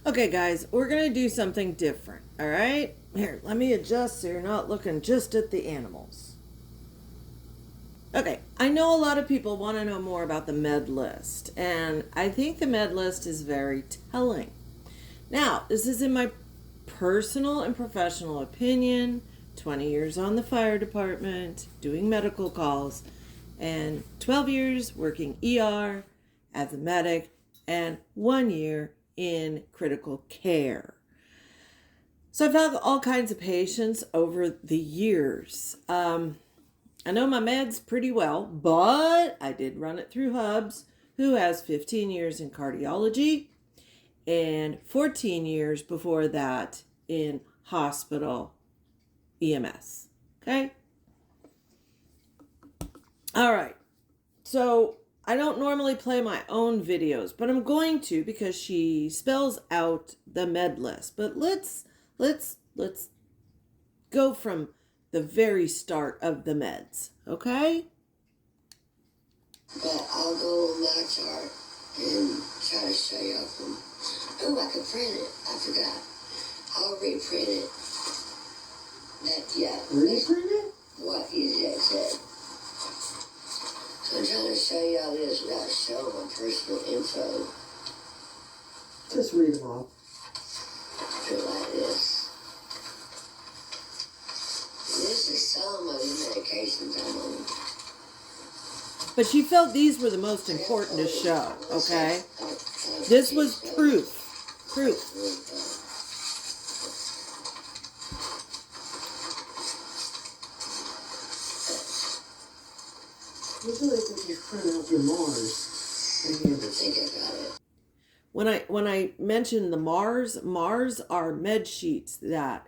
Okay, guys, we're going to do something different, all right? Here, let me adjust so you're not looking just at the animals. Okay, I know a lot of people want to know more about the med list, and I think the med list is very telling. Now, this is in my personal and professional opinion, 20 years on the fire department, doing medical calls, and 12 years working ER as a medic, and 1 year in critical care. So I've had all kinds of patients over the years. I know my meds pretty well, but I did run it through Hubs, who has 15 years in cardiology and 14 years before that in hospital EMS. Okay? All right. So I don't normally play my own videos, but I'm going to because she spells out the med list. But let's go from the very start of the meds, okay? But I'll go on my chart and try to show y'all from. Oh, I could print it. I forgot. I'll reprint it. Reprint it? What EJ said. So I'm trying to show y'all this without showing my personal info. Just read them off. Do it like this. This is some of the medications I'm on. But she felt these were the most important to show, okay? This was proof. Usually they just print out your Mars. I think I got it. When I mentioned the Mars are med sheets that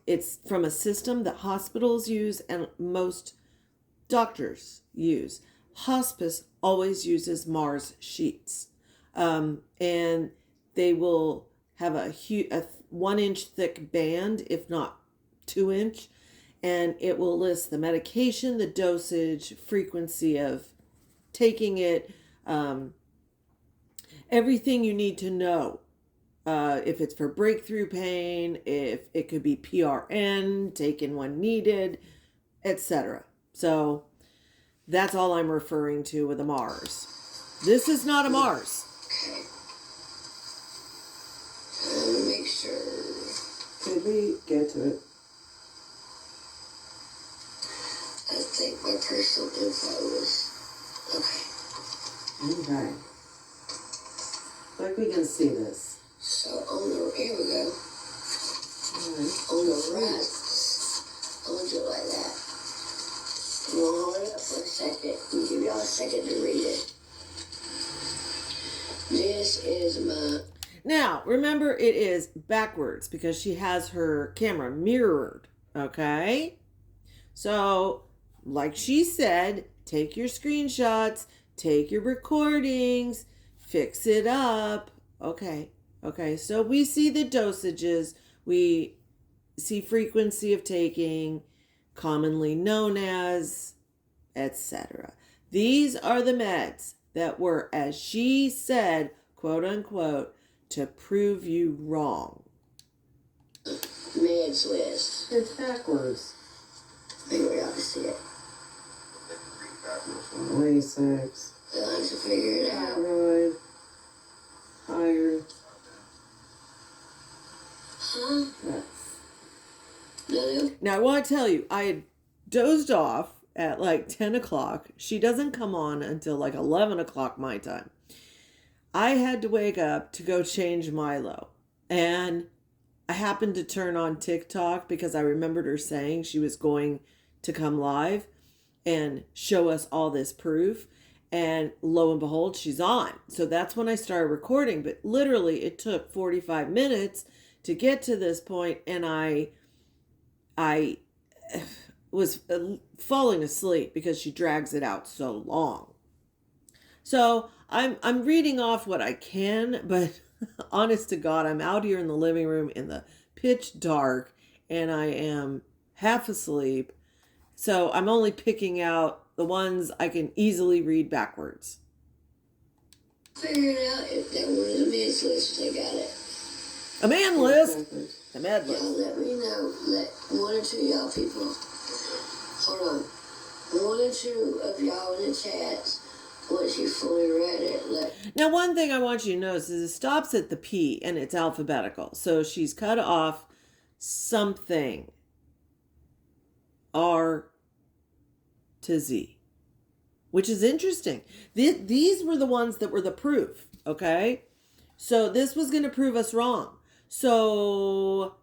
it's from a system that hospitals use and most doctors use. Hospice always uses Mars sheets, and they will have a 1 inch thick band, if not 2 inch, and it will list the medication, the dosage, frequency of taking it, everything you need to know. If it's for breakthrough pain, if it could be PRN, taken when needed, etc. So that's all I'm referring to with a Mars. This is not a Mars. Okay. Make sure. Could we get to it? I think my personal info is okay. Okay. Like we can see this. So on the here we go. Alright. On the right, I'm gonna do it like that. I'm gonna hold it up for a second and give y'all a second to read it. This is my. Now, remember it is backwards because she has her camera mirrored, okay? So, like she said, take your screenshots, take your recordings, fix it up. Okay, so we see the dosages, we see frequency of taking, commonly known as, etc. These are the meds that were, as she said, quote unquote, to prove you wrong. Meds list. It's backwards. Maybe y'all can see it. Lasix. You'll have to figure it out. Thyroid. Iron. Huh? Yes. No. Now, I want to tell you, I had dozed off at like 10 o'clock. She doesn't come on until like 11 o'clock my time. I had to wake up to go change Milo. And I happened to turn on TikTok because I remembered her saying she was going to come live and show us all this proof. And lo and behold, she's on. So that's when I started recording. But literally, it took 45 minutes to get to this point, and I was falling asleep because she drags it out so long. So I'm reading off what I can, but honest to God, I'm out here in the living room in the pitch dark, and I am half asleep. So I'm only picking out the ones I can easily read backwards. Figured out if that one of the meds lists, they got it. A man list. The med list. Y'all let me know. Let one or two of y'all people. Hold on. One or two of y'all in the chats. Once you fully read it, Now, one thing I want you to notice is it stops at the P and it's alphabetical. So she's cut off something R to Z, which is interesting. These were the ones that were the proof, okay? So this was going to prove us wrong. So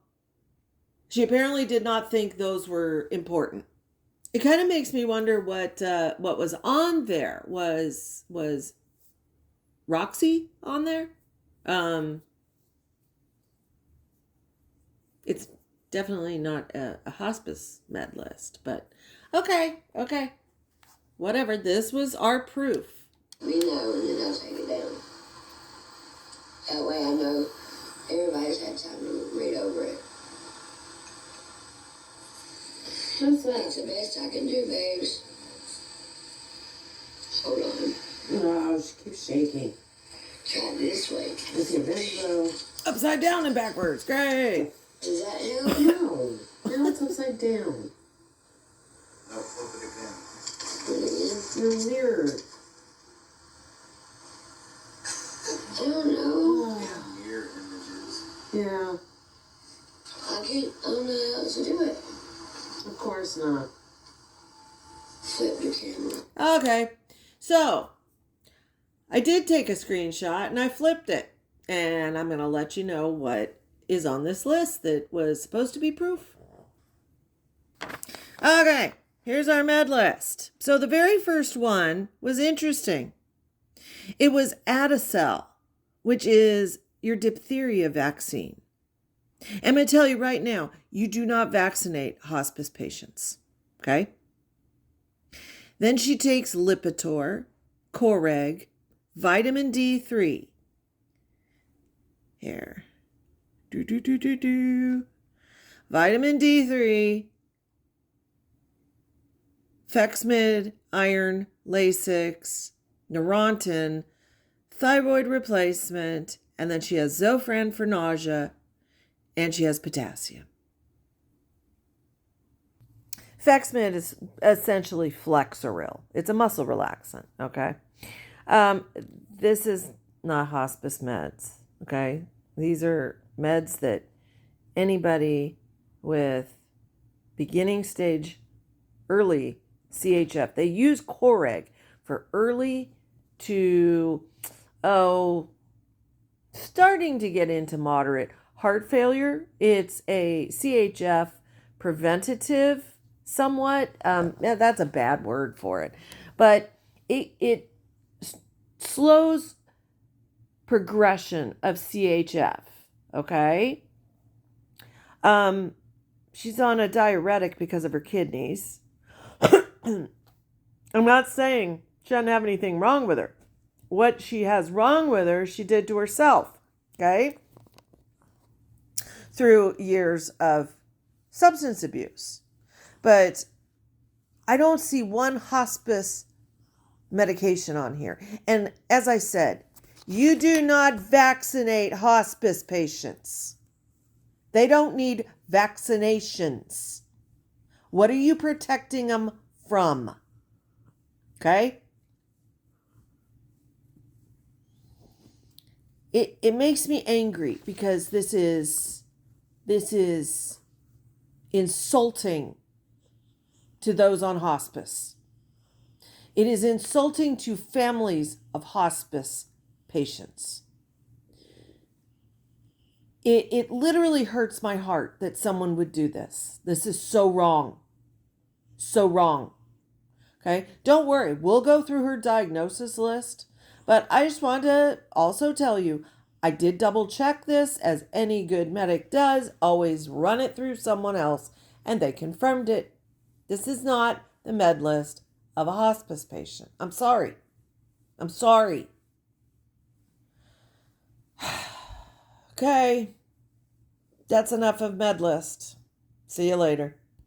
she apparently did not think those were important. It kind of makes me wonder what was on there. Was Roxy on there? It's definitely not a hospice med list, but okay, whatever. This was our proof. we know, and then I'll take it down. That way I know everybody's had time to read over it. What's That's that? the best I can do, babes. Hold on. Oh, she keeps shaking. Try it this way. Is it Renzo? Upside down and backwards. Great. Does that help? No. Now it's upside down. Now flip it again. Do it again. You're weird. I don't know. Oh, Mirror images. yeah, I don't know how else to do it. of course not. Flip the camera. Okay, so I did take a screenshot and I flipped it, and I'm gonna let you know what is on this list that was supposed to be proof. Okay, here's our med list. So the very first one was interesting. It was Adacel, which is your diphtheria vaccine. I'm going to tell you right now, you do not vaccinate hospice patients, okay? Then she takes Lipitor, Coreg, vitamin D3. Here. Vitamin D3, Fexmid, iron, Lasix, Neurontin, thyroid replacement, and then she has Zofran for nausea, and she has potassium. Fexmid is essentially Flexeril. It's a muscle relaxant, okay? This is not hospice meds, okay? These are meds that anybody with beginning stage, early CHF, they use Coreg for early to, starting to get into moderate heart failure. It's a CHF preventative somewhat. That's a bad word for it. But it slows progression of CHF, okay? She's on a diuretic because of her kidneys. I'm not saying she doesn't have anything wrong with her. What she has wrong with her, she did to herself, okay? Through years of substance abuse. But I don't see one hospice medication on here. And as I said, you do not vaccinate hospice patients. They don't need vaccinations. What are you protecting them from? Okay? It makes me angry because this is insulting to those on hospice. It is insulting to families of hospice patients. It literally hurts my heart that someone would do this. This is so wrong. So wrong. Okay? Don't worry. We'll go through her diagnosis list. But I just wanted to also tell you, I did double check this, as any good medic does. Always run it through someone else, and they confirmed it. This is not the med list of a hospice patient. I'm sorry. I'm sorry. Okay. That's enough of med list. See you later.